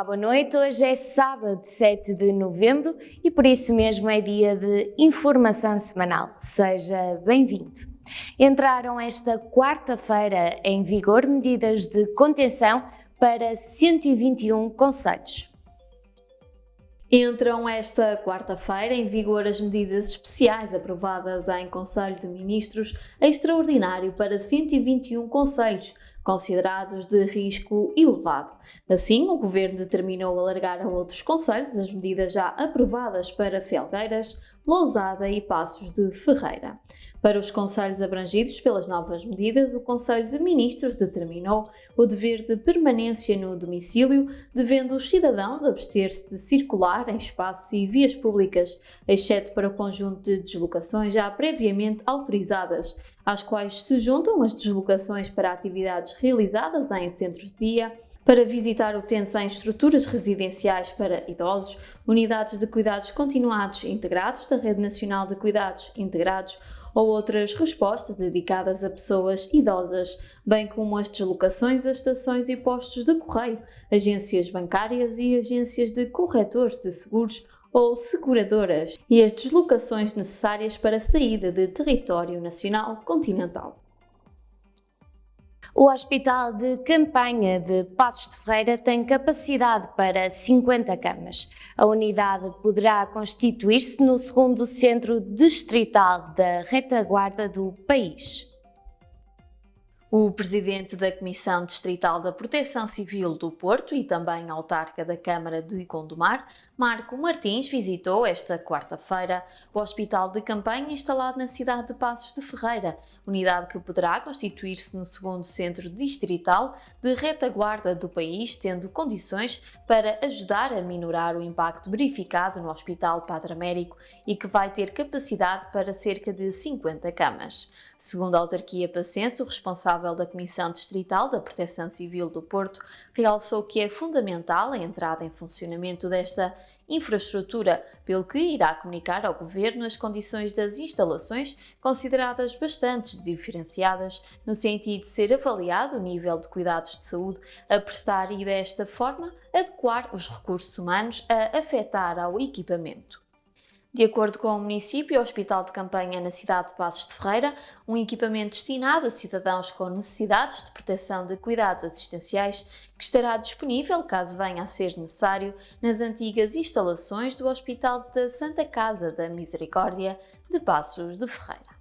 Olá, boa noite. Hoje é sábado, 7 de novembro e por isso mesmo é dia de informação semanal. Seja bem-vindo. Entraram esta quarta-feira em vigor medidas de contenção para 121 concelhos. Entram esta quarta-feira em vigor as medidas especiais aprovadas em Conselho de Ministros extraordinário para 121 concelhos, considerados de risco elevado. Assim, o Governo determinou alargar a outros concelhos as medidas já aprovadas para Felgueiras, Lousada e Passos de Ferreira. Para os concelhos abrangidos pelas novas medidas, o Conselho de Ministros determinou o dever de permanência no domicílio, devendo os cidadãos abster-se de circular em espaços e vias públicas, exceto para o conjunto de deslocações já previamente autorizadas, às quais se juntam as deslocações para atividades realizadas em centros de dia, para visitar utentes em estruturas residenciais para idosos, unidades de cuidados continuados integrados da Rede Nacional de Cuidados Integrados ou outras respostas dedicadas a pessoas idosas, bem como as deslocações a estações e postos de correio, agências bancárias e agências de corretores de seguros ou seguradoras, e as deslocações necessárias para a saída de território nacional continental. O Hospital de Campanha de Passos de Ferreira tem capacidade para 50 camas. A unidade poderá constituir-se no segundo centro distrital da retaguarda do país. O presidente da Comissão Distrital da Proteção Civil do Porto e também autarca da Câmara de Gondomar, Marco Martins, visitou esta quarta-feira o Hospital de Campanha instalado na cidade de Passos de Ferreira, unidade que poderá constituir-se no segundo centro distrital de retaguarda do país, tendo condições para ajudar a minorar o impacto verificado no Hospital Padre Américo e que vai ter capacidade para cerca de 50 camas. Segundo a autarquia passense, o responsável da Comissão Distrital da Proteção Civil do Porto realçou que é fundamental a entrada em funcionamento desta infraestrutura, pelo que irá comunicar ao Governo as condições das instalações, consideradas bastante diferenciadas, no sentido de ser avaliado o nível de cuidados de saúde a prestar e, desta forma, adequar os recursos humanos a afetar ao equipamento. De acordo com o município, o Hospital de Campanha na cidade de Passos de Ferreira, um equipamento destinado a cidadãos com necessidades de proteção de cuidados assistenciais, que estará disponível, caso venha a ser necessário, nas antigas instalações do Hospital da Santa Casa da Misericórdia de Passos de Ferreira.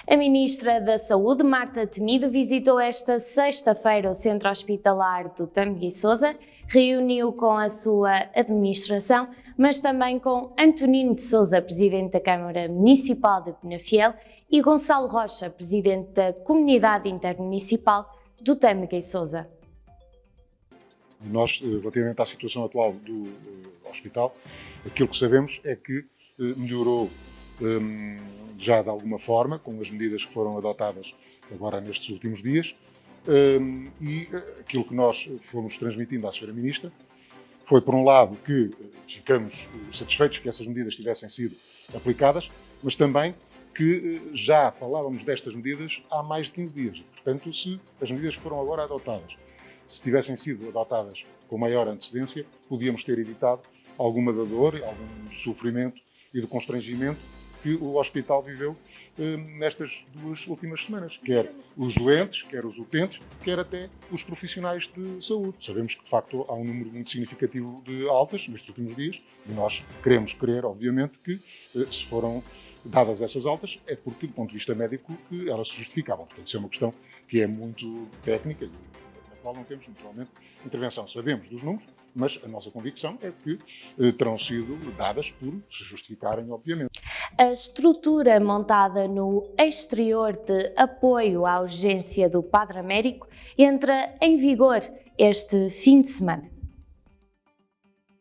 A Ministra da Saúde, Marta Temido, visitou esta sexta-feira o Centro Hospitalar do Tâmega e Sousa, reuniu com a sua administração, mas também com Antonino de Sousa, Presidente da Câmara Municipal de Penafiel, e Gonçalo Rocha, Presidente da Comunidade Intermunicipal do Tâmega e Sousa. Nós, relativamente à situação atual do hospital, aquilo que sabemos é que melhorou já de alguma forma, com as medidas que foram adotadas agora nestes últimos dias, e aquilo que nós fomos transmitindo à Sra. Ministra foi, por um lado, que ficamos satisfeitos que essas medidas tivessem sido aplicadas, mas também que já falávamos destas medidas há mais de 15 dias. Portanto, se as medidas foram agora adotadas, se tivessem sido adotadas com maior antecedência, podíamos ter evitado alguma da dor, algum sofrimento e do constrangimento que o hospital viveu nestas duas últimas semanas, quer os doentes, quer os utentes, quer até os profissionais de saúde. Sabemos que, de facto, há um número muito significativo de altas nestes últimos dias e nós queremos crer, obviamente, que se foram dadas essas altas é porque, do ponto de vista médico, que elas se justificavam. Portanto, isso é uma questão que é muito técnica e na qual não temos, naturalmente, intervenção. Sabemos dos números, mas a nossa convicção é que terão sido dadas por se justificarem, obviamente. A estrutura montada no exterior de apoio à urgência do Padre Américo entra em vigor este fim de semana.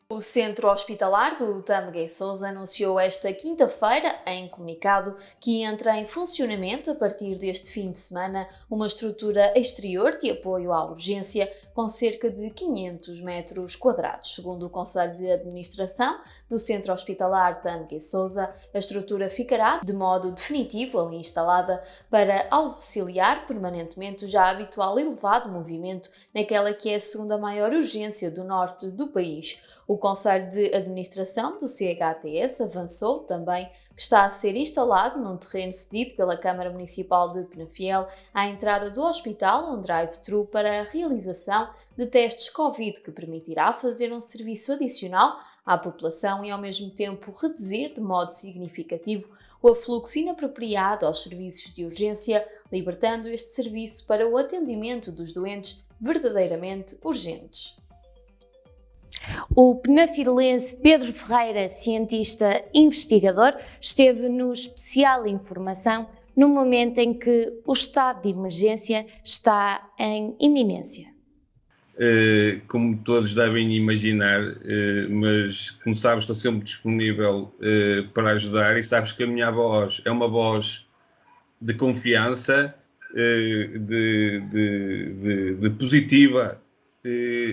O O Centro Hospitalar do Tâmega e Sousa anunciou esta quinta-feira, em comunicado, que entra em funcionamento a partir deste fim de semana uma estrutura exterior de apoio à urgência com cerca de 500 metros quadrados. Segundo o Conselho de Administração do Centro Hospitalar Tâmega e Sousa, a estrutura ficará de modo definitivo ali instalada para auxiliar permanentemente o já habitual elevado movimento naquela que é a segunda maior urgência do norte do país. O Conselho de Administração do CHTS avançou também que está a ser instalado num terreno cedido pela Câmara Municipal de Penafiel à entrada do hospital um drive-thru para a realização de testes Covid que permitirá fazer um serviço adicional à população e ao mesmo tempo reduzir de modo significativo o afluxo inapropriado aos serviços de urgência, libertando este serviço para o atendimento dos doentes verdadeiramente urgentes. O penafilense Pedro Ferreira, cientista investigador, esteve no Especial Informação no momento em que o estado de emergência está em iminência. Como todos devem imaginar, mas como sabes, estou sempre disponível para ajudar, e sabes que a minha voz é uma voz de confiança, de positiva,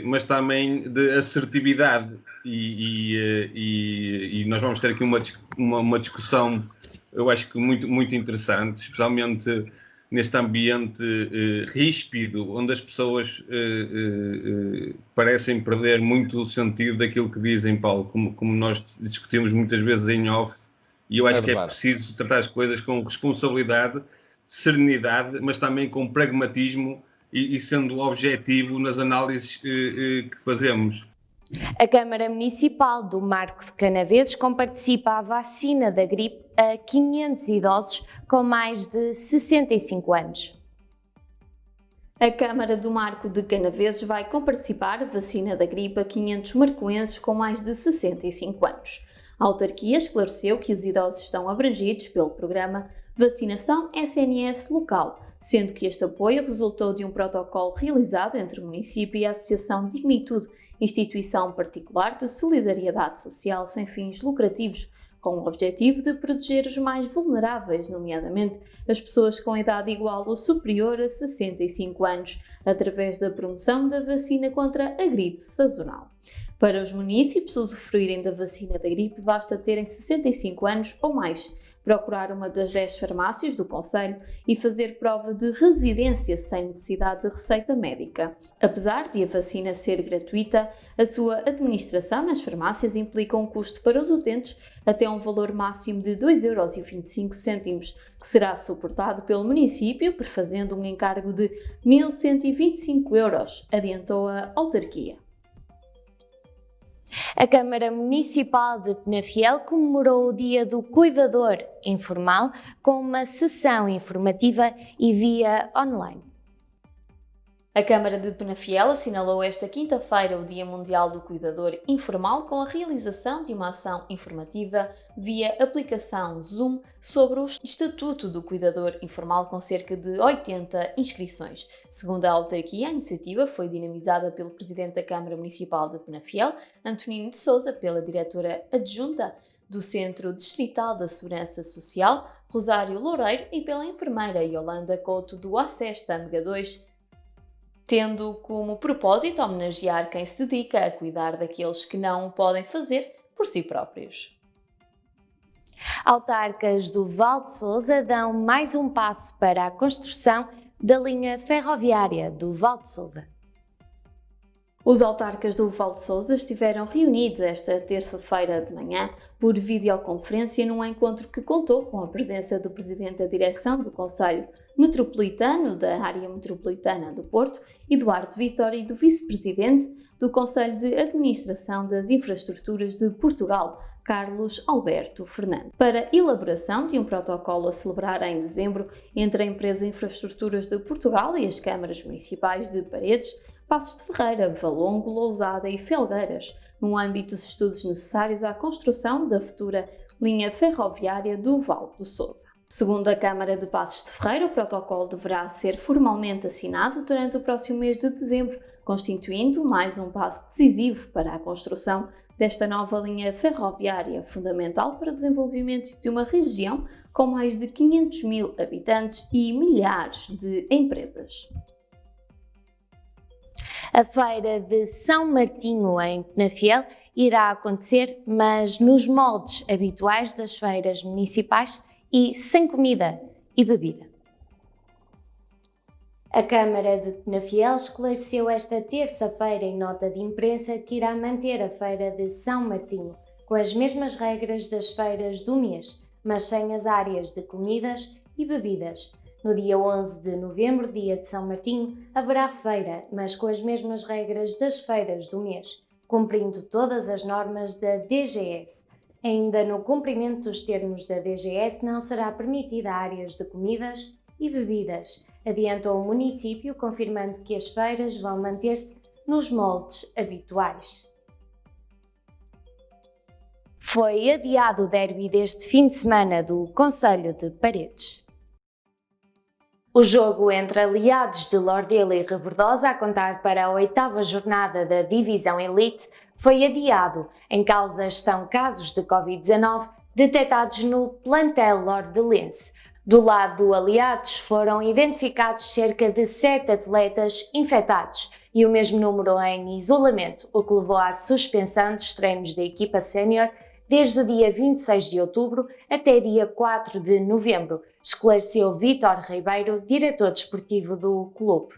mas também de assertividade, e nós vamos ter aqui uma discussão, eu acho que muito interessante, especialmente neste ambiente ríspido, onde as pessoas parecem perder muito o sentido daquilo que dizem, Paulo, como nós discutimos muitas vezes em off, e eu acho que é preciso tratar as coisas com responsabilidade, serenidade, mas também com pragmatismo e sendo objetivo nas análises que fazemos. A Câmara Municipal do Marco de Canaveses comparticipa à vacina da gripe a 500 idosos com mais de 65 anos. A Câmara do Marco de Canaveses vai comparticipar à vacina da gripe a 500 marcoenses com mais de 65 anos. A autarquia esclareceu que os idosos estão abrangidos pelo programa Vacinação SNS Local, sendo que este apoio resultou de um protocolo realizado entre o município e a Associação Dignitude, instituição particular de solidariedade social sem fins lucrativos, com o objetivo de proteger os mais vulneráveis, nomeadamente as pessoas com idade igual ou superior a 65 anos, através da promoção da vacina contra a gripe sazonal. Para os municípios usufruírem da vacina da gripe, basta terem 65 anos ou mais, procurar uma das 10 farmácias do concelho e fazer prova de residência sem necessidade de receita médica. Apesar de a vacina ser gratuita, a sua administração nas farmácias implica um custo para os utentes até um valor máximo de 2,25 €, que será suportado pelo município, prefazendo um encargo de 1.125 €, adiantou a autarquia. A Câmara Municipal de Penafiel comemorou o Dia do Cuidador Informal com uma sessão informativa e via online. A Câmara de Penafiel assinalou esta quinta-feira o Dia Mundial do Cuidador Informal com a realização de uma ação informativa via aplicação Zoom sobre o Estatuto do Cuidador Informal com cerca de 80 inscrições. Segundo a autarquia, a iniciativa foi dinamizada pelo Presidente da Câmara Municipal de Penafiel, Antonino de Sousa, pela Diretora Adjunta do Centro Distrital da Segurança Social, Rosário Loureiro, e pela enfermeira Yolanda Couto do ACES Tâmega 2, tendo como propósito homenagear quem se dedica a cuidar daqueles que não o podem fazer por si próprios. Autarcas do Val de Sousa dão mais um passo para a construção da linha ferroviária do Val de Sousa. Os autarcas do Val de Sousa estiveram reunidos esta terça-feira de manhã por videoconferência num encontro que contou com a presença do Presidente da Direção do Conselho Metropolitano da Área Metropolitana do Porto, Eduardo Vitória, e do Vice-Presidente do Conselho de Administração das Infraestruturas de Portugal, Carlos Alberto Fernandes, para elaboração de um protocolo a celebrar em dezembro entre a Empresa Infraestruturas de Portugal e as câmaras municipais de Paredes, Passos de Ferreira, Valongo, Lousada e Felgueiras, no âmbito dos estudos necessários à construção da futura linha ferroviária do Val do Sousa. Segundo a Câmara de Passos de Ferreira, o protocolo deverá ser formalmente assinado durante o próximo mês de dezembro, constituindo mais um passo decisivo para a construção desta nova linha ferroviária fundamental para o desenvolvimento de uma região com mais de 500 mil habitantes e milhares de empresas. A feira de São Martinho em Penafiel irá acontecer, mas nos moldes habituais das feiras municipais e sem comida e bebida. A Câmara de Penafiel esclareceu esta terça-feira em nota de imprensa que irá manter a feira de São Martinho com as mesmas regras das feiras do mês, mas sem as áreas de comidas e bebidas. No dia 11 de novembro, dia de São Martinho, haverá feira, mas com as mesmas regras das feiras do mês, cumprindo todas as normas da DGS. Ainda no cumprimento dos termos da DGS, não será permitida áreas de comidas e bebidas, adiantou o município, confirmando que as feiras vão manter-se nos moldes habituais. Foi adiado o derby deste fim de semana do Concelho de Paredes. O jogo entre aliados de Lordelo e Rebordosa, a contar para a 8ª jornada da Divisão Elite, foi adiado. Em causa estão casos de Covid-19 detectados no plantel lordelense. Do lado do aliados foram identificados cerca de 7 atletas infectados e o mesmo número em isolamento, o que levou à suspensão dos treinos da equipa sénior desde o dia 26 de outubro até dia 4 de novembro, esclareceu Vítor Ribeiro, diretor desportivo do clube.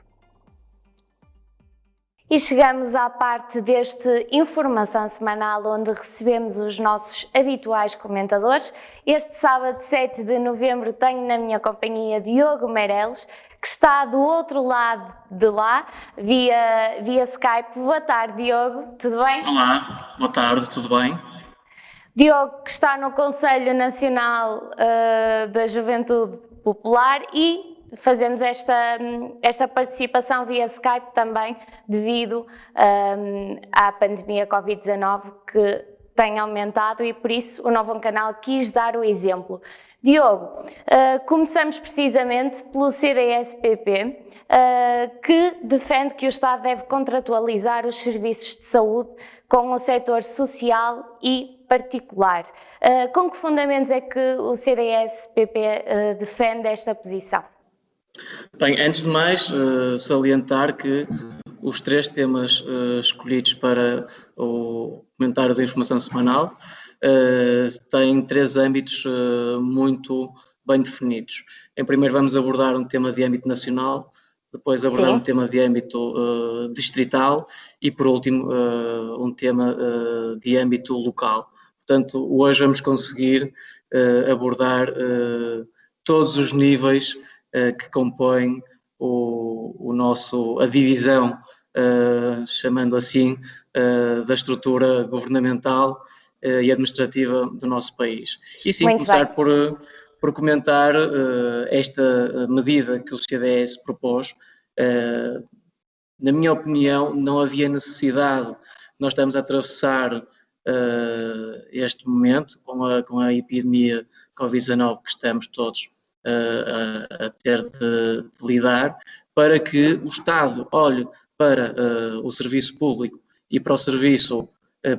E chegamos à parte deste Informação Semanal, onde recebemos os nossos habituais comentadores. Este sábado, 7 de novembro, tenho na minha companhia Diogo Meireles, que está do outro lado de lá, via Skype. Boa tarde, Diogo, tudo bem? Olá, boa tarde, tudo bem? Diogo, que está no Conselho Nacional da Juventude Popular, e fazemos esta participação via Skype também devido à pandemia Covid-19 que tem aumentado, e por isso o Novo Canal quis dar o exemplo. Diogo, começamos precisamente pelo CDS-PP, que defende que o Estado deve contratualizar os serviços de saúde com o setor social e particular. Com que fundamentos é que o CDS-PP defende esta posição? Bem, antes de mais, salientar que os 3 temas escolhidos para o comentário da Informação Semanal têm 3 âmbitos muito bem definidos. Em primeiro vamos abordar um tema de âmbito nacional, depois abordar um tema de âmbito distrital e, por último, um tema de âmbito local. Portanto, hoje vamos conseguir abordar todos os níveis que compõem a divisão, chamando assim, da estrutura governamental e administrativa do nosso país. E sim, começar por comentar esta medida que o CDS propôs. Na minha opinião, não havia necessidade. Nós estamos a atravessar este momento com a epidemia Covid-19 que estamos todos a ter de lidar, para que o Estado olhe para o serviço público e para o serviço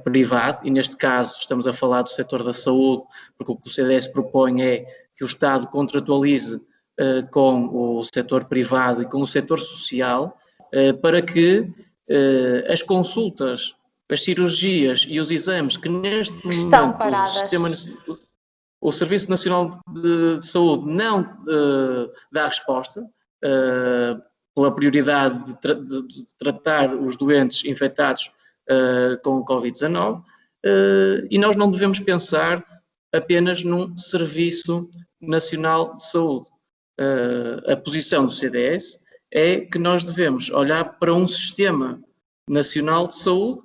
privado, e neste caso estamos a falar do setor da saúde, porque o que o CDS propõe é que o Estado contratualize com o setor privado e com o setor social, para que as consultas, as cirurgias e os exames que neste momento o Serviço Nacional de Saúde não dá resposta, pela prioridade de tratar os doentes infectados com o Covid-19, e nós não devemos pensar apenas num Serviço Nacional de Saúde. A posição do CDS é que nós devemos olhar para um Sistema Nacional de Saúde,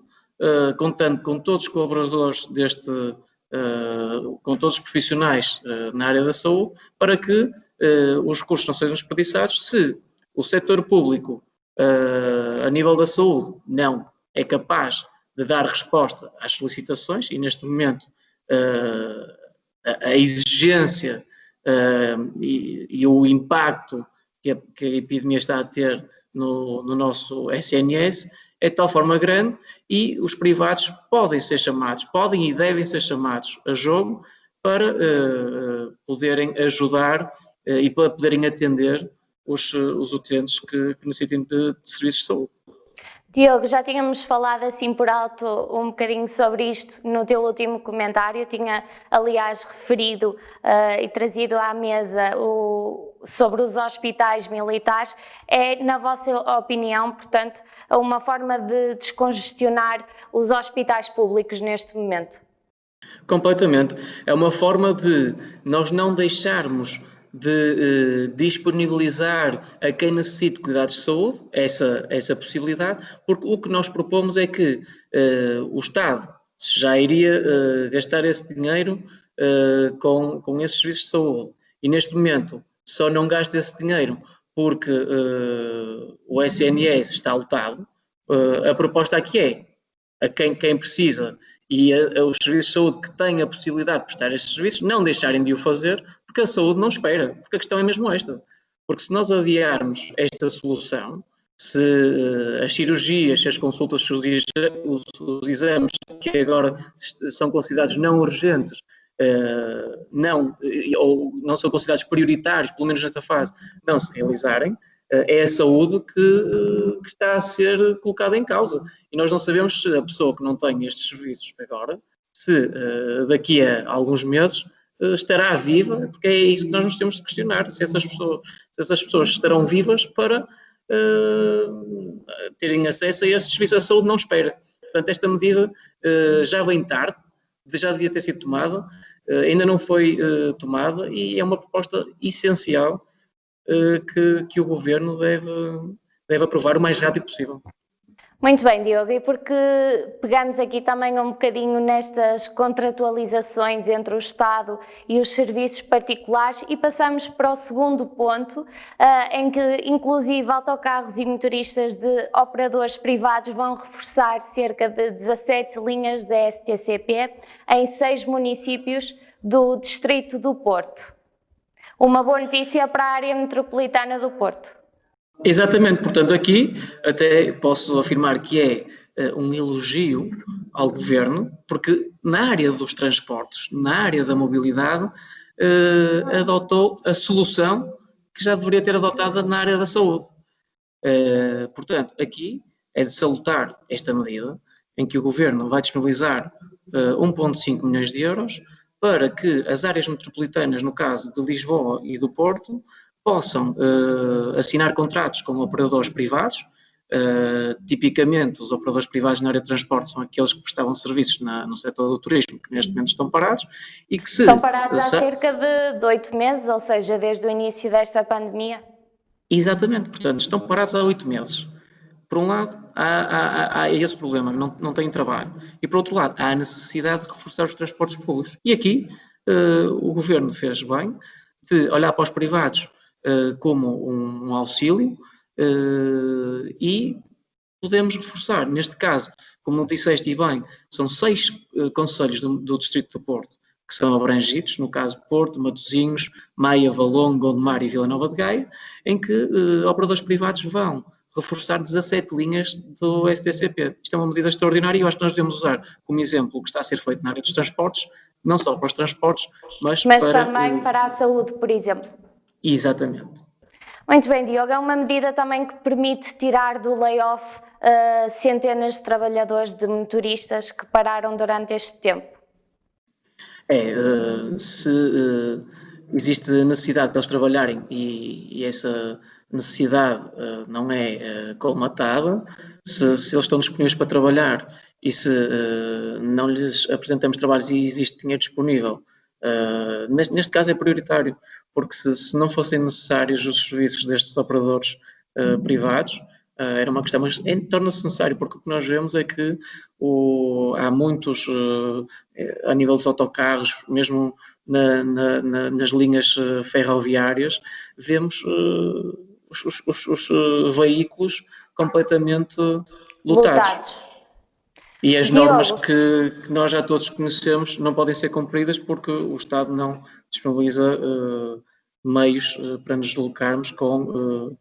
contando com todos os colaboradores com todos os profissionais na área da saúde, para que os recursos não sejam desperdiçados. Se o setor público, a nível da saúde, não é capaz de dar resposta às solicitações, e neste momento a exigência e o impacto que a epidemia está a ter no nosso SNS é de tal forma grande e os privados podem e devem ser chamados a jogo para poderem ajudar e para poderem atender os utentes que necessitem de serviços de saúde. Diogo, já tínhamos falado assim por alto um bocadinho sobre isto no teu último comentário, tinha aliás referido e trazido à mesa sobre os hospitais militares. É, na vossa opinião, portanto, uma forma de descongestionar os hospitais públicos neste momento? Completamente. É uma forma de nós não deixarmos de disponibilizar a quem necessite cuidados de saúde essa possibilidade, porque o que nós propomos é que o Estado já iria gastar esse dinheiro com esses serviços de saúde e neste momento só não gasta esse dinheiro porque o SNS está lotado. A proposta aqui é a quem precisa e os serviços de saúde que têm a possibilidade de prestar estes serviços não deixarem de o fazer, porque a saúde não espera, porque a questão é mesmo esta. Porque se nós adiarmos esta solução, se as cirurgias, se as consultas, se os exames que agora são considerados não urgentes, ou não são considerados prioritários, pelo menos nesta fase, não se realizarem, é a saúde que está a ser colocada em causa. E nós não sabemos se a pessoa que não tem estes serviços agora, se daqui a alguns meses estará viva, porque é isso que nós nos temos de questionar, se essas pessoas estarão vivas para terem acesso a esses serviços. A saúde não espera. Portanto, esta medida já vem tarde, já devia ter sido tomada, ainda não foi tomada e é uma proposta essencial que o Governo deve aprovar o mais rápido possível. Muito bem, Diogo, e porque pegamos aqui também um bocadinho nestas contratualizações entre o Estado e os serviços particulares e passamos para o segundo ponto, em que inclusive autocarros e motoristas de operadores privados vão reforçar cerca de 17 linhas da STCP em 6 municípios do Distrito do Porto. Uma boa notícia para a área metropolitana do Porto. Exatamente, portanto aqui até posso afirmar que é um elogio ao Governo, porque na área dos transportes, na área da mobilidade, adotou a solução que já deveria ter adotada na área da saúde. Portanto, aqui é de salutar esta medida, em que o Governo vai disponibilizar 1,5 milhões de euros para que as áreas metropolitanas, no caso de Lisboa e do Porto, possam assinar contratos com operadores privados. Tipicamente, os operadores privados na área de transporte são aqueles que prestavam serviços no setor do turismo, que neste momento estão parados. E que estão parados há cerca de 8 meses, ou seja, desde o início desta pandemia? Exatamente, portanto, estão parados há 8 meses. Por um lado, há esse problema, não têm trabalho. E por outro lado, há a necessidade de reforçar os transportes públicos. E aqui o Governo fez bem de olhar para os privados como um auxílio e podemos reforçar. Neste caso, como disseste e bem, são 6 concelhos do Distrito do Porto que são abrangidos, no caso Porto, Matosinhos, Maia, Valongo, Gondomar e Vila Nova de Gaia, em que operadores privados vão reforçar 17 linhas do STCP. Isto é uma medida extraordinária e eu acho que nós devemos usar como exemplo o que está a ser feito na área dos transportes, não só para os transportes, mas também para a saúde, por exemplo. Exatamente. Muito bem, Diogo, é uma medida também que permite tirar do layoff centenas de trabalhadores, de motoristas que pararam durante este tempo. Se existe necessidade de eles trabalharem e essa necessidade não é colmatada, se eles estão disponíveis para trabalhar e se não lhes apresentamos trabalhos e existe dinheiro disponível, neste caso é prioritário, porque se não fossem necessários os serviços destes operadores privados, era uma questão, mas torna-se necessário, porque o que nós vemos é que há muitos, a nível dos autocarros, mesmo nas linhas ferroviárias, vemos os veículos completamente lotados. E as normas que nós já todos conhecemos não podem ser cumpridas porque o Estado não disponibiliza meios para nos deslocarmos com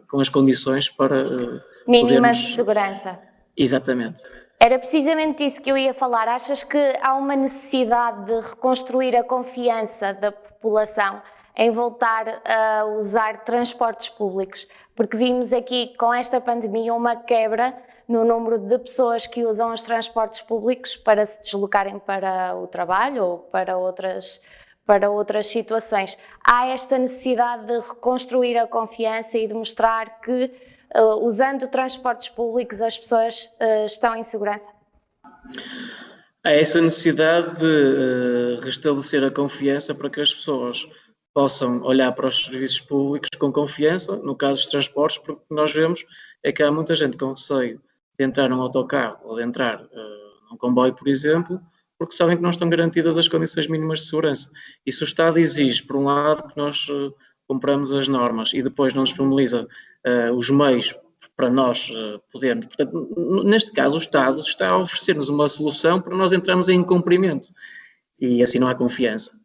com as condições para mínimas de segurança. Exatamente. Era precisamente isso que eu ia falar. Achas que há uma necessidade de reconstruir a confiança da população em voltar a usar transportes públicos? Porque vimos aqui com esta pandemia uma quebra no número de pessoas que usam os transportes públicos para se deslocarem para o trabalho ou para outras situações. Há esta necessidade de reconstruir a confiança e de mostrar que, usando transportes públicos, as pessoas estão em segurança? Há essa necessidade de restabelecer a confiança para que as pessoas possam olhar para os serviços públicos com confiança. No caso dos transportes, porque o que nós vemos é que há muita gente com receio de entrar num autocarro ou de entrar num comboio, por exemplo, porque sabem que não estão garantidas as condições mínimas de segurança. E se o Estado exige, por um lado, que nós compramos as normas e depois não disponibiliza os meios para nós podermos... Portanto, neste caso, o Estado está a oferecer-nos uma solução para nós entrarmos em incumprimento. E assim não há confiança.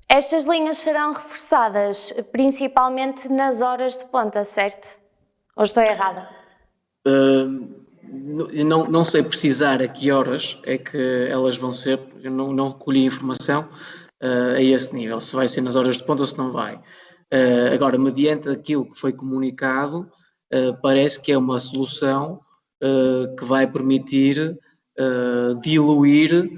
Estas linhas serão reforçadas principalmente nas horas de ponta, certo? Ou estou errada? Não sei precisar a que horas é que elas vão ser, eu não recolhi informação a esse nível, se vai ser nas horas de ponta ou se não vai. Agora, mediante aquilo que foi comunicado, parece que é uma solução que vai permitir diluir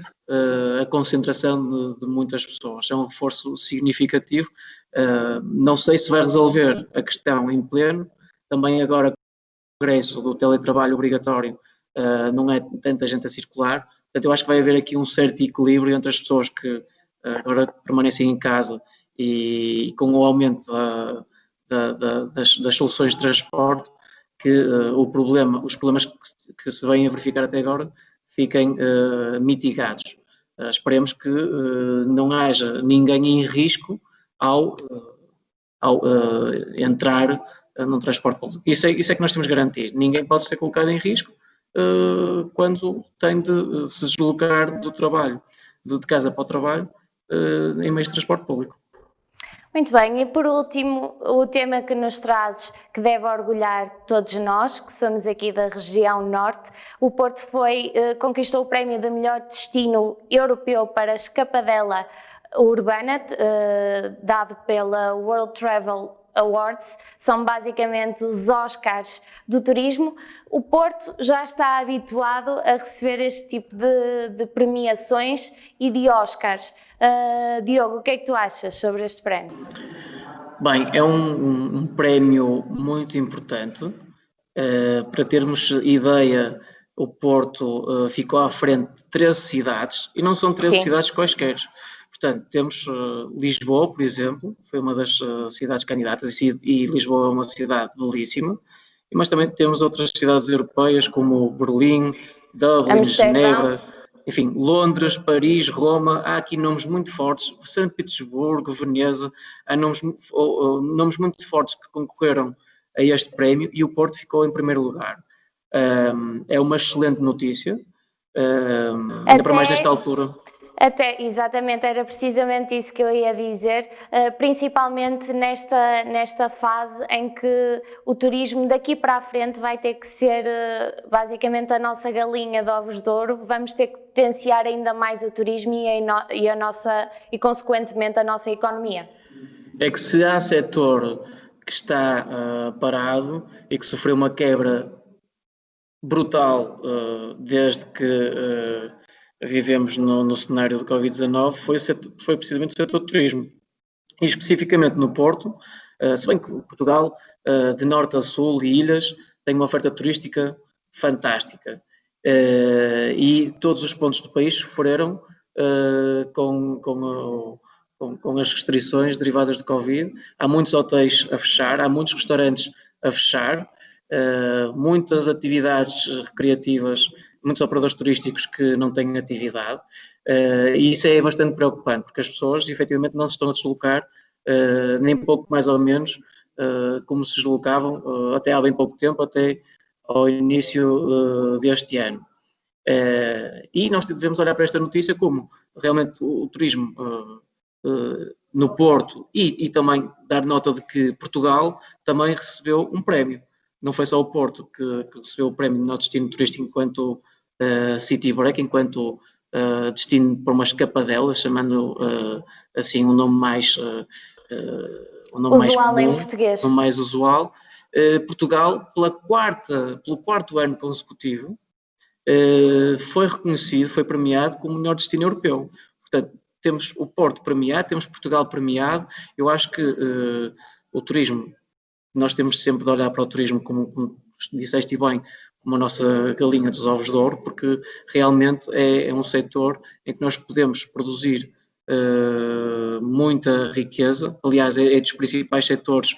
a concentração de muitas pessoas. É um reforço significativo. Não sei se vai resolver a questão em pleno. Também agora, com o regresso do teletrabalho obrigatório, não é tanta gente a circular. Portanto, eu acho que vai haver aqui um certo equilíbrio entre as pessoas que agora permanecem em casa e com o aumento das soluções de transporte, que os problemas que se vêm a verificar até agora fiquem mitigados. Esperemos que não haja ninguém em risco ao entrar num transporte público. Isso é que nós temos de garantir. Ninguém pode ser colocado em risco quando tem de se deslocar do trabalho, de casa para o trabalho, em meios de transporte público. Muito bem, e por último, o tema que nos trazes, que deve orgulhar todos nós, que somos aqui da região norte. O Porto conquistou o prémio de melhor destino europeu para a escapadela urbana, dado pela World Travel Awards. São basicamente os Oscars do turismo. O Porto já está habituado a receber este tipo de premiações e de Oscars. Diogo, o que é que tu achas sobre este prémio? Bem, é um prémio muito importante. Para termos ideia, o Porto ficou à frente de 13 cidades, e não são 13 cidades quaisquer. Portanto, temos Lisboa, por exemplo, foi uma das cidades candidatas, e Lisboa é uma cidade belíssima, mas também temos outras cidades europeias como Berlim, Dublin, Genebra, enfim, Londres, Paris, Roma. Há aqui nomes muito fortes, São Petersburgo, Veneza, há nomes muito fortes que concorreram a este prémio, e o Porto ficou em primeiro lugar. É uma excelente notícia, ainda para mais nesta altura. Exatamente, era precisamente isso que eu ia dizer, principalmente nesta fase em que o turismo daqui para a frente vai ter que ser basicamente a nossa galinha de ovos de ouro. Vamos ter que potenciar ainda mais o turismo e consequentemente a nossa economia. É que se há setor que está parado e que sofreu uma quebra brutal desde que vivemos no cenário de Covid-19, foi precisamente o setor do turismo. E especificamente no Porto, se bem que Portugal, de norte a sul e ilhas, tem uma oferta turística fantástica. E todos os pontos do país sofreram com as restrições derivadas de Covid. Há muitos hotéis a fechar, há muitos restaurantes a fechar, muitas atividades recreativas, muitos operadores turísticos que não têm atividade, e isso é bastante preocupante, porque as pessoas efetivamente não se estão a deslocar, nem pouco mais ou menos como se deslocavam até há bem pouco tempo, até ao início deste ano. E nós devemos olhar para esta notícia como realmente o turismo no Porto e também dar nota de que Portugal também recebeu um prémio. Não foi só o Porto que recebeu o prémio de melhor destino turístico enquanto city break, enquanto destino para uma escapadela, chamando assim um nome mais usual mais comum, em português. um mais usual. Portugal, pelo quarto ano consecutivo, foi reconhecido, foi premiado como o melhor destino europeu. Portanto, temos o Porto premiado, temos Portugal premiado. Eu acho que o turismo, nós temos sempre de olhar para o turismo, como disseste bem, como a nossa galinha dos ovos de ouro, porque realmente é um setor em que nós podemos produzir muita riqueza. Aliás, é dos principais setores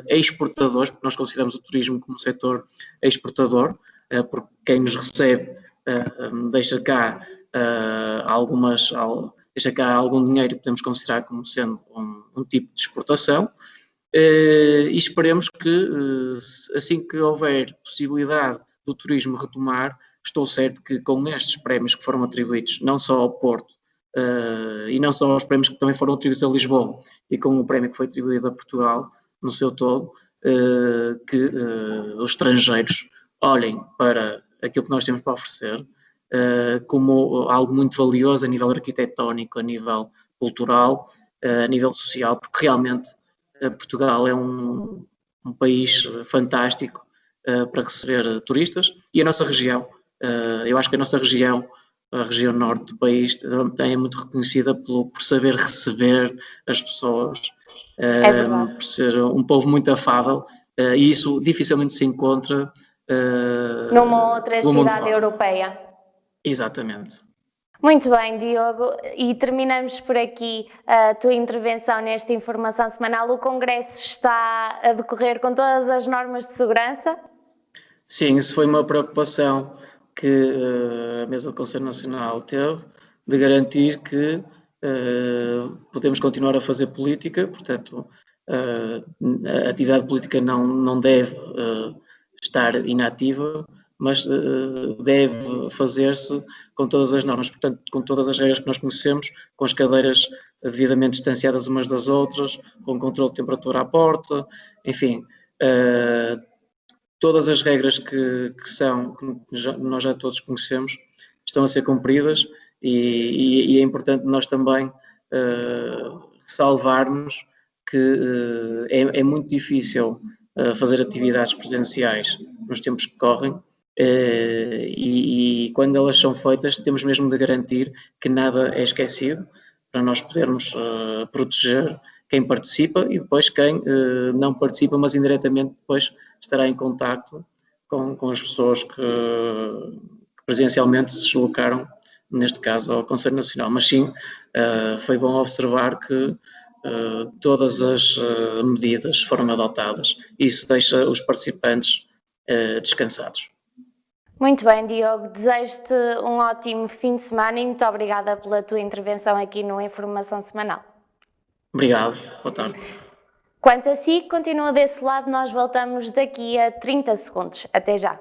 exportadores, porque nós consideramos o turismo como um setor exportador, porque quem nos recebe deixa cá algum dinheiro e podemos considerar como sendo um tipo de exportação. E esperemos que, assim que houver possibilidade do turismo retomar, estou certo que com estes prémios que foram atribuídos, não só ao Porto, e não só aos prémios que também foram atribuídos a Lisboa, e com o prémio que foi atribuído a Portugal, no seu todo, que os estrangeiros olhem para aquilo que nós temos para oferecer como algo muito valioso a nível arquitetónico, a nível cultural, a nível social, porque realmente Portugal é um país fantástico para receber turistas, e a nossa região, eu acho que a nossa região, a região norte do país, também é muito reconhecida por saber receber as pessoas, por ser um povo muito afável, e isso dificilmente se encontra numa outra cidade europeia. Exatamente. Muito bem, Diogo, e terminamos por aqui a tua intervenção nesta informação semanal. O Congresso está a decorrer com todas as normas de segurança? Sim, isso foi uma preocupação que a Mesa do Conselho Nacional teve, de garantir que podemos continuar a fazer política, portanto, a atividade política não deve estar inativa, mas deve fazer-se com todas as normas, portanto, com todas as regras que nós conhecemos, com as cadeiras devidamente distanciadas umas das outras, com o controle de temperatura à porta, enfim, todas as regras que nós já todos conhecemos estão a ser cumpridas, e é importante nós também ressalvarmos que é muito difícil fazer atividades presenciais nos tempos que correm, e quando elas são feitas temos mesmo de garantir que nada é esquecido, para nós podermos proteger quem participa e depois quem não participa, mas indiretamente depois estará em contacto com as pessoas que presencialmente se deslocaram, neste caso ao Conselho Nacional. Mas sim, foi bom observar que todas as medidas foram adotadas, e isso deixa os participantes descansados. Muito bem, Diogo, desejo-te um ótimo fim de semana e muito obrigada pela tua intervenção aqui no Informação Semanal. Obrigado, boa tarde. Quanto a si, continua desse lado, nós voltamos daqui a 30 segundos. Até já.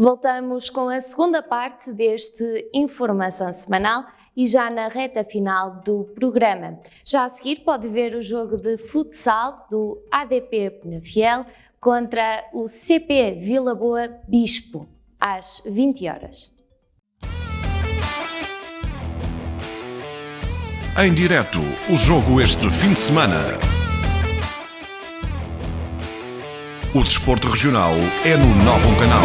Voltamos com a segunda parte deste Informação Semanal e já na reta final do programa. Já a seguir pode ver o jogo de futsal do ADP Penafiel contra o CP Vila Boa Bispo, às 20 horas. Em direto, o jogo este fim de semana. O desporto regional é no Novo Canal.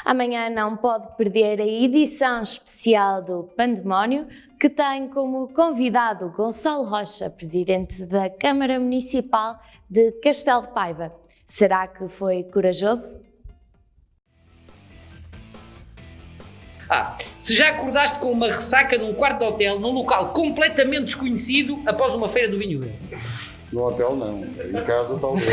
Amanhã não pode perder a edição especial do Pandemónio, que tem como convidado Gonçalo Rocha, presidente da Câmara Municipal de Castelo de Paiva. Será que foi corajoso? Se já acordaste com uma ressaca num quarto de hotel, num local completamente desconhecido, após uma feira do vinho verde? No hotel não, em casa talvez.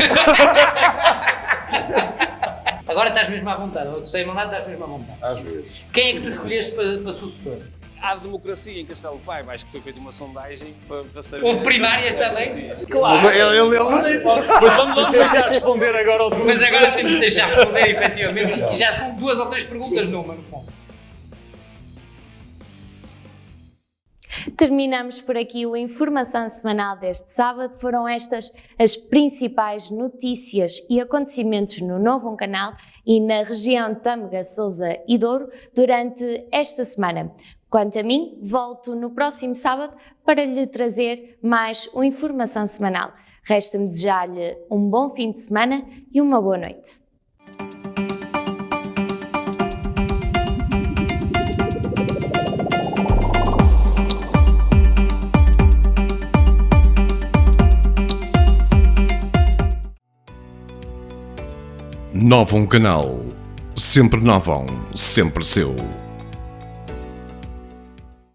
Agora estás mesmo à vontade, ao terceiro mandato estás mesmo à vontade. Às vezes. Quem é que tu escolheste para sucessor? Há democracia em Castelo Paiva, acho que foi feita uma sondagem para saber... Houve primárias também? Claro! Mas vamos deixar responder agora ao segundo. Mas agora temos de deixar responder efetivamente, e já são 2 ou 3 perguntas numa, no fundo. Terminamos por aqui o Informação Semanal deste sábado. Foram estas as principais notícias e acontecimentos no Novo Canal e na região de Tâmega, Sousa e Douro durante esta semana. Quanto a mim, volto no próximo sábado para lhe trazer mais uma Informação Semanal. Resta-me desejar-lhe um bom fim de semana e uma boa noite. Novo Canal. Sempre Novão, sempre seu.